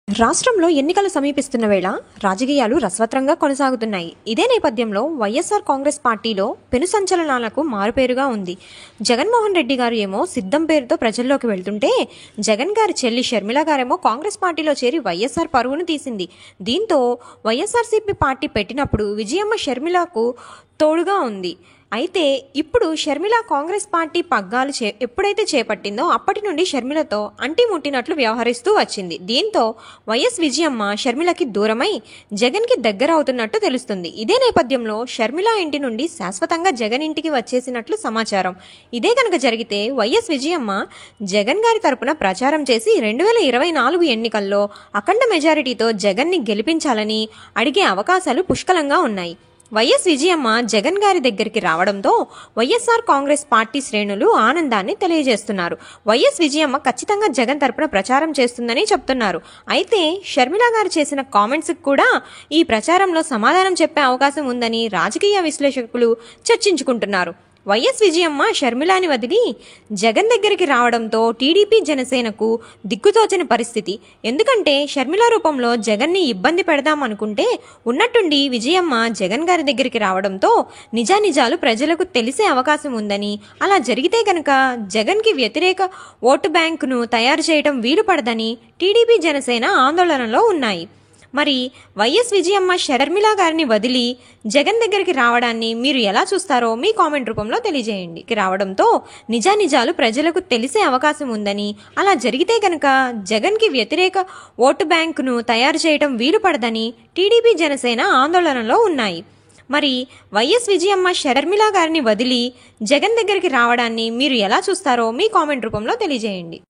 రాష్ట్రంలో ఎన్నికలు సమీపిస్తున్న వేళ రాజకీయాలు రసవత్రంగా కొనసాగుతున్నాయి. ఇదే నేపథ్యంలో వైఎస్ఆర్ కాంగ్రెస్ పార్టీలో పెను సంచలనాలకు మారుపేరుగా ఉంది. జగన్మోహన్ రెడ్డి గారు ఏమో సిద్ధం పేరుతో ప్రజల్లోకి వెళ్తుంటే, జగన్ గారి చెల్లి షర్మిల గారేమో కాంగ్రెస్ పార్టీలో చేరి వైఎస్ఆర్ పరువును తీసింది. దీంతో వైఎస్ఆర్సీపీ పార్టీ పెట్టినప్పుడు విజయమ్మ షర్మిలకు తోడుగా ఉంది. అయితే ఇప్పుడు షర్మిల కాంగ్రెస్ పార్టీ పగ్గాలు ఎప్పుడైతే చేపట్టిందో అప్పటి నుండి షర్మిలతో అంటిముట్టినట్లు వ్యవహరిస్తూ వచ్చింది. దీంతో వైఎస్ విజయమ్మ షర్మిలకి దూరమై జగన్కి దగ్గర అవుతున్నట్టు తెలుస్తుంది. ఇదే నేపథ్యంలో షర్మిల ఇంటి నుండి శాశ్వతంగా జగన్ ఇంటికి వచ్చేసినట్లు సమాచారం. ఇదే కనుక జరిగితే వైఎస్ విజయమ్మ జగన్ గారి తరపున ప్రచారం చేసి 2024 ఎన్నికల్లో అఖండ మెజారిటీతో జగన్ని గెలిపించాలని అడిగే అవకాశాలు పుష్కలంగా ఉన్నాయి. వైఎస్ విజయమ్మ జగన్ గారి దగ్గరికి రావడంతో వైఎస్ఆర్ కాంగ్రెస్ పార్టీ శ్రేణులు ఆనందాన్ని తెలియజేస్తున్నారు. వైఎస్ విజయమ్మ ఖచ్చితంగా జగన్ తరపున ప్రచారం చేస్తుందని చెప్తున్నారు. అయితే షర్మిల గారు చేసిన కామెంట్స్ కూడా ఈ ప్రచారంలో సమాధానం చెప్పే అవకాశం ఉందని రాజకీయ విశ్లేషకులు చర్చించుకుంటున్నారు. వైఎస్ విజయమ్మ షర్మిలాని వదిలి జగన్ దగ్గరికి రావడంతో టీడీపీ జనసేనకు దిక్కుతోచని పరిస్థితి. ఎందుకంటే షర్మిల రూపంలో జగన్ని ఇబ్బంది పెడదామనుకుంటే ఉన్నట్టుండి విజయమ్మ జగన్ గారి దగ్గరికి రావడంతో నిజానిజాలు ప్రజలకు తెలిసే అవకాశం ఉందని, అలా జరిగితే కనుక జగన్కి వ్యతిరేక ఓటు బ్యాంకును తయారు చేయడం వీలు పడదని టీడీపీ జనసేన ఆందోళనలో ఉన్నాయి. మరి వైఎస్ విజయమ్మ షర్మిల గారిని వదిలి జగన్ దగ్గరికి రావడాన్ని మీరు ఎలా చూస్తారో మీ కామెంట్ రూపంలో తెలియజేయండి. రావడంతో నిజానిజాలు ప్రజలకు తెలిసే అవకాశం ఉందని, అలా జరిగితే కనుక జగన్కి వ్యతిరేక ఓటు బ్యాంకును తయారు చేయడం వీలు పడదని టీడీపీ జనసేన ఆందోళనలో ఉన్నాయి. మరి వైఎస్ విజయమ్మ షర్మిల గారిని వదిలి జగన్ దగ్గరికి రావడాన్ని మీరు ఎలా చూస్తారో మీ కామెంట్ రూపంలో తెలియజేయండి.